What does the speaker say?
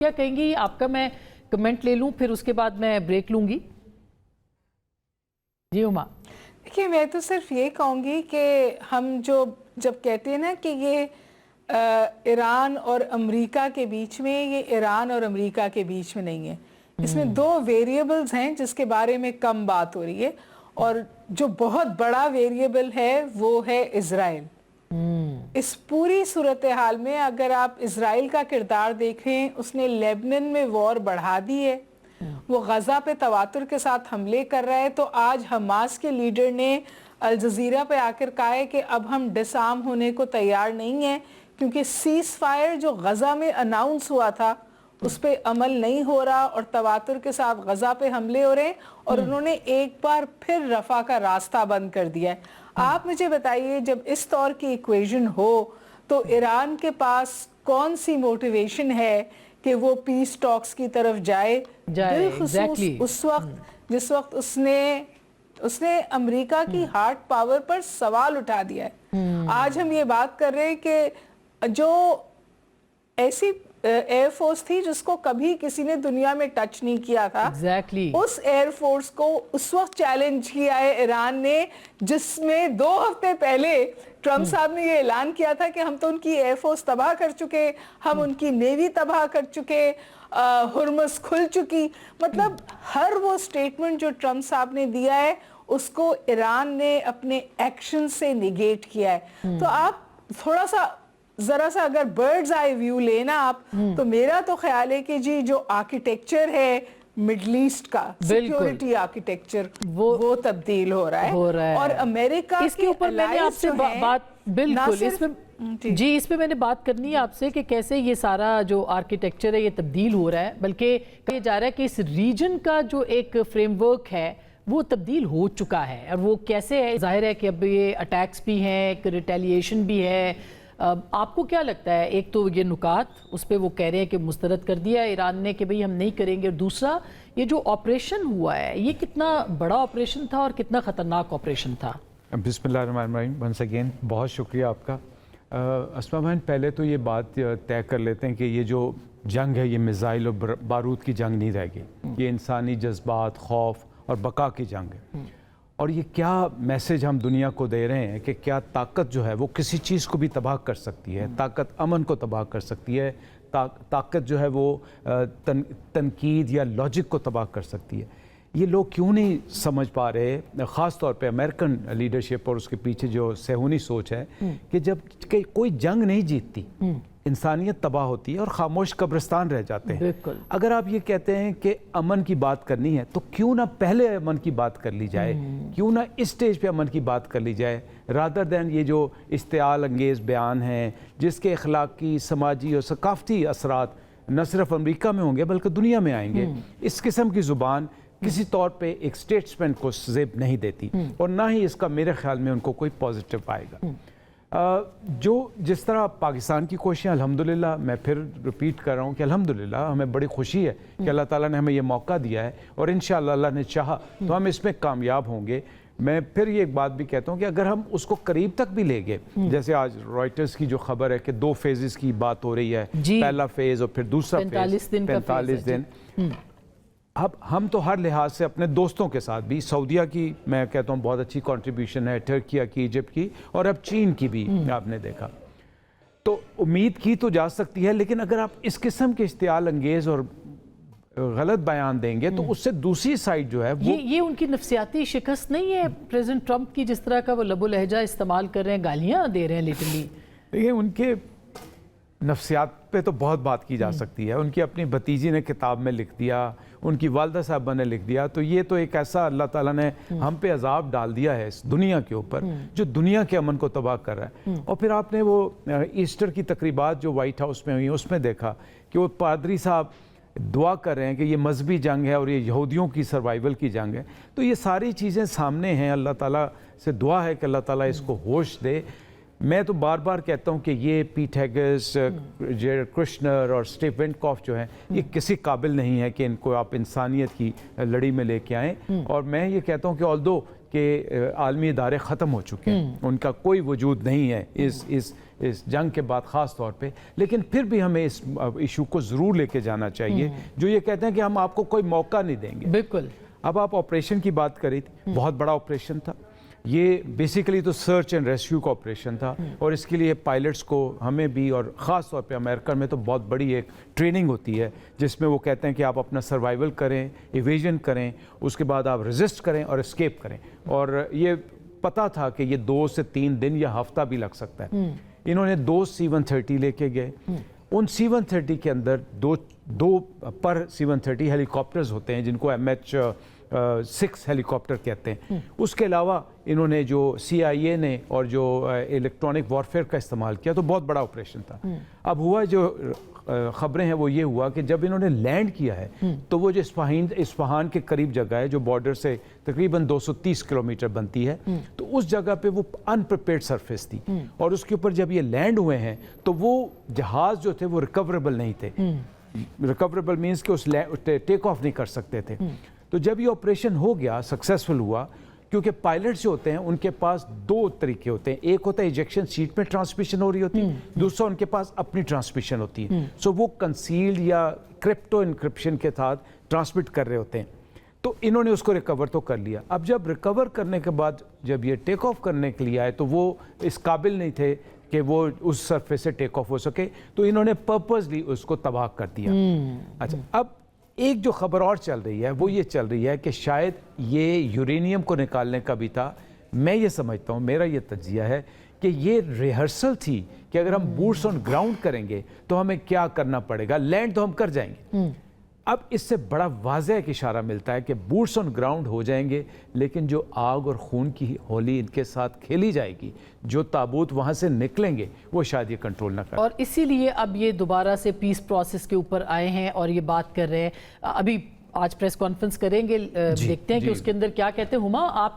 کیا کہیں گی آپ کا؟ میں کمنٹ لے لوں پھر اس کے بعد میں بریک لوں گی. جی ہما. دیکھیے میں تو صرف یہ کہوں گی کہ ہم جب کہتے ہیں نا کہ یہ ایران اور امریکہ کے بیچ میں، یہ ایران اور امریکہ کے بیچ میں نہیں ہے. اس میں دو ویریبلز ہیں جس کے بارے میں کم بات ہو رہی ہے، اور جو بہت بڑا ویریبل ہے وہ ہے اسرائیل. اس پوری صورتحال میں اگر آپ اسرائیل کا کردار دیکھیں، اس نے لیبنن میں وار بڑھا دی ہے، وہ غزہ پہ تواتر کے ساتھ حملے کر رہا ہے. تو آج حماس کے لیڈر نے الجزیرہ پہ آ کر کہا ہے کہ اب ہم ڈس آرم ہونے کو تیار نہیں ہیں، کیونکہ سیز فائر جو غزہ میں اناؤنس ہوا تھا اس پہ عمل نہیں ہو رہا، اور تواتر کے ساتھ غزہ پہ حملے ہو رہے ہیں، اور انہوں نے ایک بار پھر رفح کا راستہ بند کر دیا ہے. آپ مجھے بتائیے جب اس طور کی ایکویژن ہو تو ایران کے پاس کون سی موٹیویشن ہے کہ وہ پیس ٹاکس کی طرف جائے، بالخصوص اس وقت جس وقت اس نے امریکہ کی ہارڈ پاور پر سوال اٹھا دیا ہے. آج ہم یہ بات کر رہے ہیں کہ جو ایسی ایئر فورس تھی جس کو کبھی کسی نے دنیا میں ٹچ نہیں کیا تھا، اس ایئر فورس کو اس وقت چیلنج کیا ہے ایران نے، جس میں 2 ہفتے پہلے ٹرمپ صاحب نے یہ اعلان کیا تھا کہ ہم تو ان کی ایئر فورس تباہ کر چکے، ہم ان کی نیوی تباہ کر چکے، ہرمز کھل چکی. مطلب ہر وہ سٹیٹمنٹ جو ٹرمپ صاحب نے دیا ہے اس کو ایران نے اپنے ایکشن سے نیگیٹ کیا ہے. تو آپ تھوڑا سا ذرا سا اگر برڈز آئی ویو لینا آپ، تو میرا تو خیال ہے کہ جی جو آرکیٹیکچر ہے مڈل ایسٹ کا سیکیورٹی آرکیٹیکچر وہ تبدیل ہو رہا ہے، اور امریکہ اس کے اوپر میں نے آپ سے بات بالکل اس پہ میں نے بات کرنی ہے آپ سے کہ کیسے یہ سارا جو آرکیٹیکچر ہے یہ تبدیل ہو رہا ہے، بلکہ کہا جا رہا ہے کہ اس ریجن کا جو ایک فریم ورک ہے وہ تبدیل ہو چکا ہے. اور وہ کیسے ہے؟ ظاہر ہے کہ اب یہ اٹیکس بھی ہیں، ایک ریٹیلیشن بھی ہے. آپ کو کیا لگتا ہے؟ ایک تو یہ نکات اس پہ وہ کہہ رہے ہیں کہ مسترد کر دیا ایران نے کہ بھئی ہم نہیں کریں گے، اور دوسرا یہ جو آپریشن ہوا ہے یہ کتنا بڑا آپریشن تھا اور کتنا خطرناک آپریشن تھا؟ بسم اللہ الرحمن الرحیم. ونس اگین بہت شکریہ آپ کا. اسما بہن، پہلے تو یہ بات طے کر لیتے ہیں کہ یہ جو جنگ ہے یہ میزائل اور بارود کی جنگ نہیں رہ گئی، یہ انسانی جذبات، خوف اور بقا کی جنگ ہے. اور یہ کیا میسج ہم دنیا کو دے رہے ہیں کہ کیا طاقت جو ہے وہ کسی چیز کو بھی تباہ کر سکتی ہے، طاقت امن کو تباہ کر سکتی ہے، طاقت جو ہے وہ تنقید یا لاجک کو تباہ کر سکتی ہے. یہ لوگ کیوں نہیں سمجھ پا رہے، خاص طور پہ امریکن لیڈرشپ اور اس کے پیچھے جو صہیونی سوچ ہے، کہ جب کوئی جنگ نہیں جیتتی انسانیت تباہ ہوتی ہے اور خاموش قبرستان رہ جاتے ہیں. اگر آپ یہ کہتے ہیں کہ امن کی بات کرنی ہے تو کیوں نہ پہلے امن کی بات کر لی جائے، کیوں نہ اس سٹیج پہ امن کی بات کر لی جائے، رادر دین یہ جو اشتعال انگیز بیان ہیں جس کے اخلاقی، سماجی اور ثقافتی اثرات نہ صرف امریکہ میں ہوں گے بلکہ دنیا میں آئیں گے. اس قسم کی زبان کسی طور پہ ایک سٹیٹسمین کو زیب نہیں دیتی، اور نہ ہی اس کا میرے خیال میں ان کو کوئی پازیٹیو آئے گا. جس طرح پاکستان کی کوششیں، الحمدللہ میں پھر ریپیٹ کر رہا ہوں کہ الحمدللہ ہمیں بڑی خوشی ہے کہ اللہ تعالیٰ نے ہمیں یہ موقع دیا ہے، اور انشاءاللہ اللہ نے چاہا تو ہم اس میں کامیاب ہوں گے. میں پھر یہ ایک بات بھی کہتا ہوں کہ اگر ہم اس کو قریب تک بھی لے گئے، جیسے آج رائٹرز کی جو خبر ہے کہ 2 فیزز کی بات ہو رہی ہے، پہلا فیز اور پھر دوسرا فیز 45 دن. اب ہم تو ہر لحاظ سے اپنے دوستوں کے ساتھ بھی، سعودیہ کی میں کہتا ہوں بہت اچھی کنٹریبیوشن ہے، ٹرکیہ کی، ایجپٹ کی، اور اب چین کی بھی آپ نے دیکھا، تو امید کی تو جا سکتی ہے. لیکن اگر آپ اس قسم کے اشتعال انگیز اور غلط بیان دیں گے تو اس سے دوسری سائڈ جو ہے یہ ان کی نفسیاتی شکست نہیں ہے پریزیڈنٹ ٹرمپ کی، جس طرح کا وہ لب و لہجہ استعمال کر رہے ہیں، گالیاں دے رہے ہیں لٹرلی؟ دیکھیں ان کے نفسیات پہ تو بہت بات کی جا سکتی ہے. ان کی اپنی بھتیجی نے کتاب میں لکھ دیا، ان کی والدہ صاحبہ نے لکھ دیا، تو یہ تو ایک ایسا اللہ تعالیٰ نے ہم پہ عذاب ڈال دیا ہے اس دنیا کے اوپر جو دنیا کے امن کو تباہ کر رہا ہے. اور پھر آپ نے وہ ایسٹر کی تقریبات جو وائٹ ہاؤس میں ہوئی اس میں دیکھا کہ وہ پادری صاحب دعا کر رہے ہیں کہ یہ مذہبی جنگ ہے اور یہ یہودیوں کی سروائیول کی جنگ ہے. تو یہ ساری چیزیں سامنے ہیں. اللہ تعالیٰ سے دعا ہے کہ اللہ تعالیٰ اس کو ہوش دے. میں تو بار بار کہتا ہوں کہ یہ پیٹ ہیگس، جیرڈ کرشنر اور اسٹیو ونٹکاف جو ہیں یہ کسی قابل نہیں ہے کہ ان کو آپ انسانیت کی لڑی میں لے کے آئیں. اور میں یہ کہتا ہوں کہ آلدو کہ عالمی ادارے ختم ہو چکے ہیں, ان کا کوئی وجود نہیں ہے اس جنگ کے بعد خاص طور پہ. لیکن پھر بھی ہمیں اس ایشو کو ضرور لے کے جانا چاہیے جو یہ کہتے ہیں کہ ہم آپ کو کوئی موقع نہیں دیں گے. بالکل. اب آپ آپریشن کی بات کری تھی, بہت بڑا آپریشن تھا یہ, بیسیکلی تو سرچ اینڈ ریسکیو کا آپریشن تھا, اور اس کے لیے پائلٹس کو, ہمیں بھی, اور خاص طور پہ امریکہ میں تو بہت بڑی ایک ٹریننگ ہوتی ہے جس میں وہ کہتے ہیں کہ آپ اپنا سروائیول کریں, ایویژن کریں, اس کے بعد آپ ریزسٹ کریں اور اسکیپ کریں. اور یہ پتہ تھا کہ یہ 2 سے 3 دن یا ہفتہ بھی لگ سکتا ہے. انہوں نے 2 C-130 لے کے گئے. ان C-130 کے اندر دو پر C-130 ہیلی کاپٹرز ہوتے ہیں جن کو MH-6 ہیلی کاپٹر کہتے ہیں. اس کے علاوہ انہوں نے جو CIA نے اور جو الیکٹرانک وارفیئر کا استعمال کیا, تو بہت بڑا آپریشن تھا. اب ہوا جو خبریں ہیں وہ یہ ہوا کہ جب انہوں نے لینڈ کیا ہے تو وہ جو اصفہان کے قریب جگہ ہے جو بارڈر سے تقریباً 230 کلومیٹر بنتی ہے, تو اس جگہ پہ وہ انپریپیئرڈ سرفیس تھی, اور اس کے اوپر جب یہ لینڈ ہوئے ہیں تو وہ جہاز جو تھے وہ ریکوریبل نہیں تھے. ریکوریبل مینس کہ اس ٹیک آف نہیں کر سکتے تھے. تو جب یہ آپریشن ہو گیا, سکسیسفل ہوا, کیونکہ پائلٹس جو ہوتے ہیں ان کے پاس 2 طریقے ہوتے ہیں. ایک ہوتا ہے ایجیکشن سیٹ میں ٹرانسمیشن ہو رہی ہوتی ہے, دوسرا ان کے پاس اپنی ٹرانسمیشن ہوتی ہے. سو وہ کنسیلڈ یا کرپٹو انکرپشن کے ساتھ ٹرانسمٹ کر رہے ہوتے ہیں. تو انہوں نے اس کو ریکور تو کر لیا. اب جب ریکور کرنے کے بعد جب یہ ٹیک آف کرنے کے لیے آئے تو وہ اس قابل نہیں تھے کہ وہ اس سرفیس سے ٹیک آف ہو سکے, تو انہوں نے پرپزلی اس کو تباہ کر دیا. اچھا, اب ایک جو خبر اور چل رہی ہے وہ یہ چل رہی ہے کہ شاید یہ یورینیم کو نکالنے کا بھی تھا. میں یہ سمجھتا ہوں, میرا یہ تجزیہ ہے کہ یہ ریہرسل تھی کہ اگر ہم بوٹس آن گراؤنڈ کریں گے تو ہمیں کیا کرنا پڑے گا. لینڈ تو ہم کر جائیں گے. اب اس سے بڑا واضح ایک اشارہ ملتا ہے کہ بوٹس آن گراؤنڈ ہو جائیں گے, لیکن جو آگ اور خون کی ہولی ان کے ساتھ کھیلی جائے گی, جو تابوت وہاں سے نکلیں گے, وہ شاید یہ کنٹرول نہ کریں. اور اسی لیے اب یہ دوبارہ سے پیس پروسیس کے اوپر آئے ہیں اور یہ بات کر رہے ہیں. ابھی آج پریس کانفرنس کریں گے, دیکھتے ہیں کہ اس کے اندر کیا کہتے ہیں. ہما, آپ